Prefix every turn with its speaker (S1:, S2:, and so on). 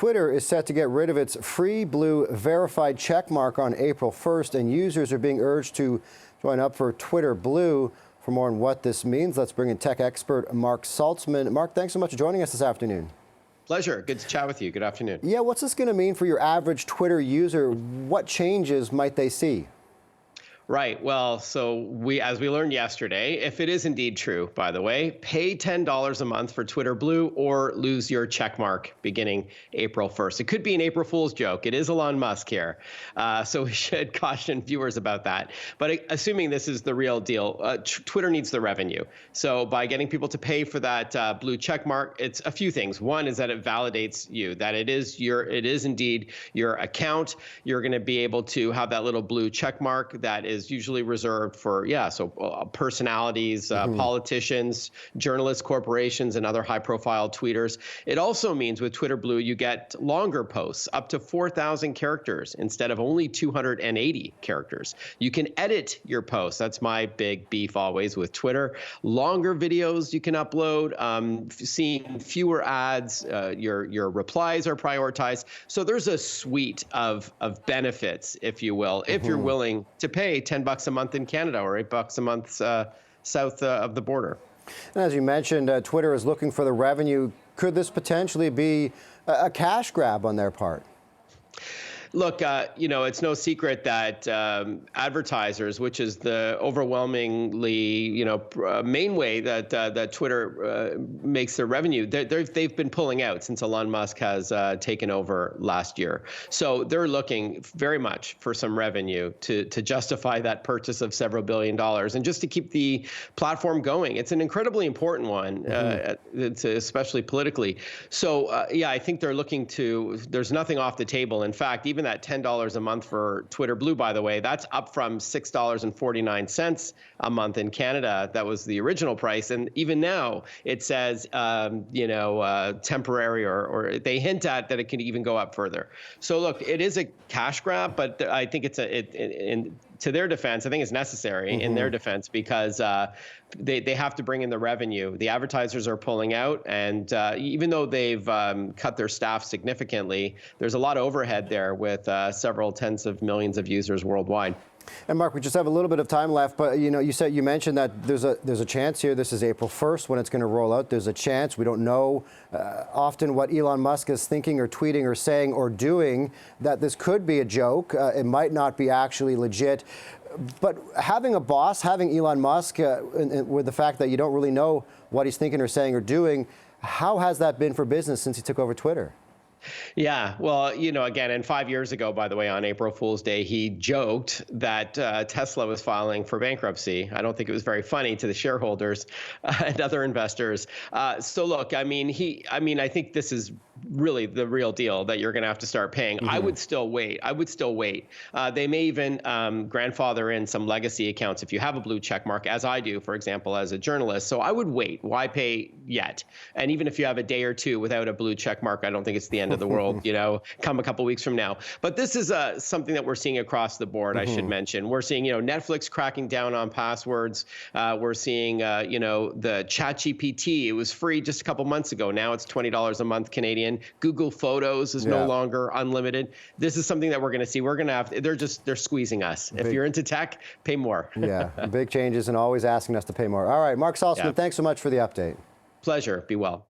S1: Twitter is set to get rid of its free blue verified checkmark on April 1st, and users are being urged to join up for Twitter Blue. For more on what this means, let's bring in tech expert Mark Saltzman. Mark, thanks so much for joining us this afternoon.
S2: Pleasure. Good to chat with you. Good afternoon.
S1: Yeah, what's this going to mean for your average Twitter user? What changes might they see?
S2: Right. Well, as we learned yesterday, if it is indeed true, by the way, pay $10 a month for Twitter Blue or lose your check mark beginning April 1st. It could be an April Fool's joke. It is Elon Musk here. So we should caution viewers about that. But assuming this is the real deal, Twitter needs the revenue. So by getting people to pay for that blue check mark, it's a few things. One is that it validates you, that it is indeed your account. You're going to be able to have that little blue check mark that is usually reserved for, personalities, politicians, journalists, corporations, and other high-profile tweeters. It also means with Twitter Blue, you get longer posts, up to 4,000 characters instead of only 280 characters. You can edit your posts. That's my big beef always with Twitter. Longer videos you can upload, seeing fewer ads, your replies are prioritized. So there's a suite of benefits, if you will, if you're willing to pay $10 a month in Canada or $8 a month south of the border.
S1: And as you mentioned, Twitter is looking for the revenue. Could this potentially be a cash grab on their part?
S2: Look, it's no secret that advertisers, which is the overwhelmingly, main way that Twitter makes their revenue, they've been pulling out since Elon Musk has taken over last year. So they're looking very much for some revenue to justify that purchase of several $billion and just to keep the platform going. It's an incredibly important one, especially politically. So, I think they're looking to, there's nothing off the table. In fact, even that $10 a month for Twitter Blue, by the way, that's up from $6.49 a month in Canada. That was the original price. And even now it says, temporary, or they hint at that it can even go up further. So look, it is a cash grab, but I think to their defense, I think it's necessary in their defense because they have to bring in the revenue. The advertisers are pulling out, and even though they've cut their staff significantly, there's a lot of overhead there with several tens of millions of users worldwide.
S1: And Mark, we just have a little bit of time left, but you mentioned that there's a chance here. This is April 1st when it's going to roll out. There's a chance. We don't know often what Elon Musk is thinking or tweeting or saying or doing, that this could be a joke. It might not be actually legit. But having a boss, having Elon Musk, with the fact that you don't really know what he's thinking or saying or doing, how has that been for business since he took over Twitter?
S2: Yeah, well, again, and 5 years ago, by the way, on April Fool's Day, he joked that Tesla was filing for bankruptcy. I don't think it was very funny to the shareholders and other investors. So look, I think this is really the real deal that you're going to have to start paying. I would still wait. They may even grandfather in some legacy accounts if you have a blue check mark, as I do, for example, as a journalist. So I would wait. Why pay yet? And even if you have a day or two without a blue check mark, I don't think it's the end of the world, come a couple weeks from now. But this is something that we're seeing across the board, I should mention. We're seeing, Netflix cracking down on passwords. We're seeing, the ChatGPT. It was free just a couple months ago. Now it's $20 a month Canadian. Google Photos is no longer unlimited. This is something that we're going to see. We're going to have, they're squeezing us. If you're into tech, pay more.
S1: Yeah, big changes and always asking us to pay more. All right, Mark Saltzman, thanks so much for the update.
S2: Pleasure. Be well.